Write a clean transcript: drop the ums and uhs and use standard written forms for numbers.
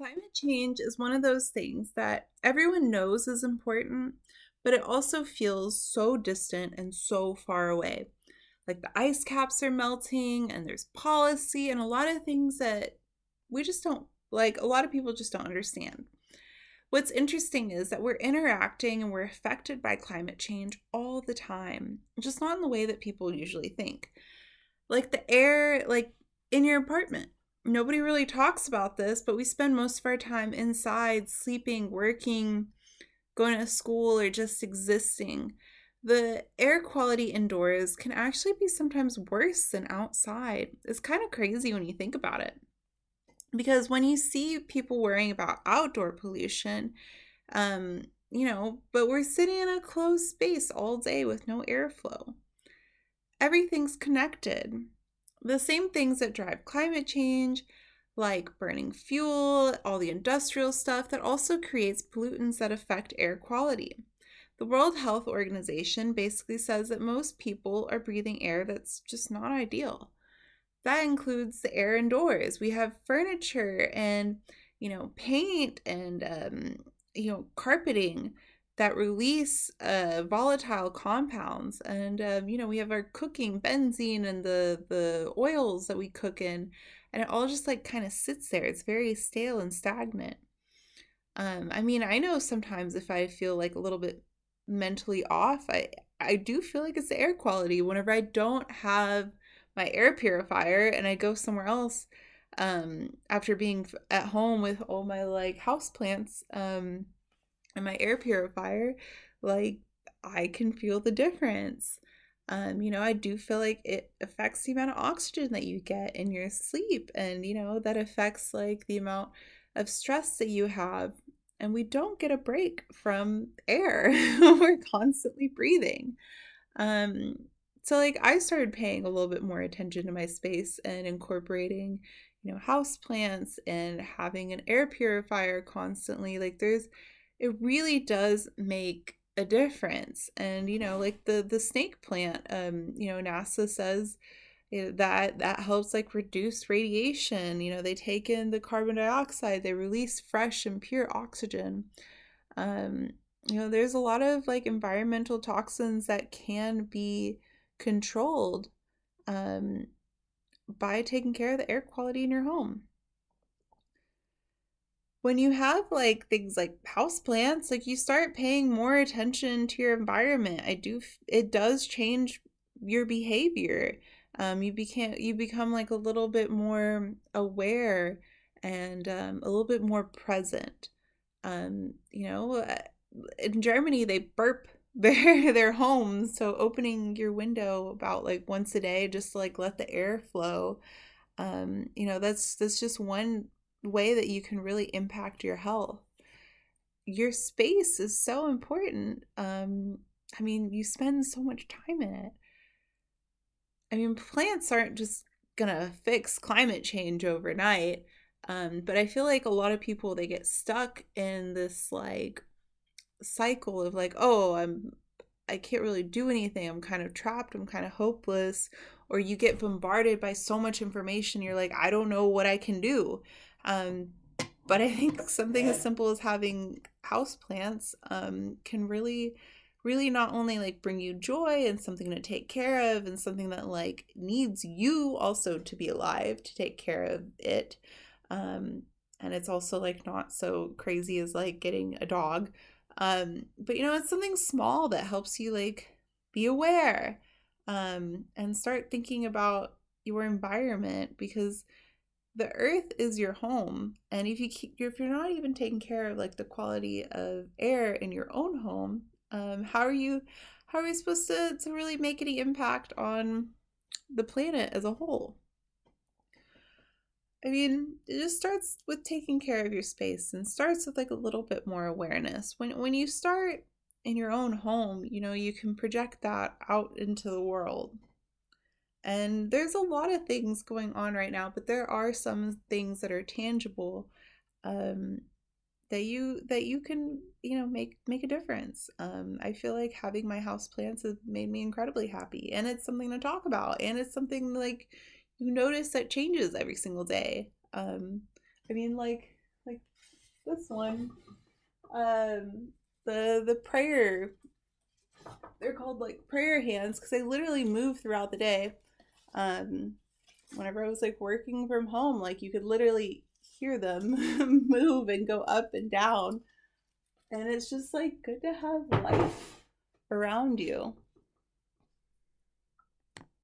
Climate change is one of those things that everyone knows is important, but it also feels so distant and so far away. Like the ice caps are melting, and there's policy, and a lot of things that we just don't like, a lot of people just don't understand. What's interesting is that we're interacting and we're affected by climate change all the time, just not in the way that people usually think. Like the air, like in your apartment. Nobody really talks about this, but we spend most of our time inside, sleeping, working, going to school, or just existing. The air quality indoors can actually be sometimes worse than outside. It's kind of crazy when you think about it. Because when you see people worrying about outdoor pollution, but we're sitting in a closed space all day with no airflow. Everything's connected. The same things that drive climate change, like burning fuel, all the industrial stuff, that also creates pollutants that affect air quality. The World Health Organization basically says that most people are breathing air that's just not ideal. That includes the air indoors. We have furniture and, paint and, carpeting that release volatile compounds. And, we have our cooking, benzene, and the oils that we cook in. And it all just like kind of sits there. It's very stale and stagnant. I know sometimes if I feel like a little bit mentally off, I do feel like it's the air quality. Whenever I don't have my air purifier and I go somewhere else, after being at home with all my like house plants, and my air purifier, like I can feel the difference. I do feel like it affects the amount of oxygen that you get in your sleep, and that affects like the amount of stress that you have. And we don't get a break from air. We're constantly breathing. Um, so like I started paying a little bit more attention to my space and incorporating, house plants and having an air purifier constantly. It really does make a difference. And like the snake plant, NASA says that helps like reduce radiation. They take in the carbon dioxide, they release fresh and pure oxygen. um there's a lot of like environmental toxins that can be controlled um by taking care of the air quality in your home. When you have like things like house plants, like you start paying more attention to your environment. It does change your behavior. You become like a little bit more aware and a little bit more present. um you know uh, in Germany they burp their homes, so opening your window about like once a day just to like let the air flow. That's just one way that you can really impact your health. Your space is so important. You spend so much time in it. Plants aren't just gonna fix climate change overnight. But I feel like a lot of people, they get stuck in this like cycle of like, oh, I can't really do anything. I'm kind of trapped. I'm kind of hopeless. Or you get bombarded by so much information. You're like, I don't know what I can do. Um, but I think something as simple as having houseplants can really, really not only like bring you joy and something to take care of and something that like needs you also to be alive to take care of it. Um, and it's also like not so crazy as like getting a dog. But it's something small that helps you like be aware, and start thinking about your environment, because the earth is your home. And if you're not even taking care of like the quality of air in your own home, how are you supposed to really make any impact on the planet as a whole? It just starts with taking care of your space and starts with like a little bit more awareness. When you start in your own home, you can project that out into the world. And there's a lot of things going on right now, but there are some things that are tangible, um, that you can make a difference. I feel like having my house plants has made me incredibly happy, and it's something to talk about, and it's something like you notice that changes every single day. Like Like this one. The prayer, they're called like prayer hands because they literally move throughout the day. Um, Whenever I was like working from home, like you could literally hear them move and go up and down. And it's just like good to have life around you.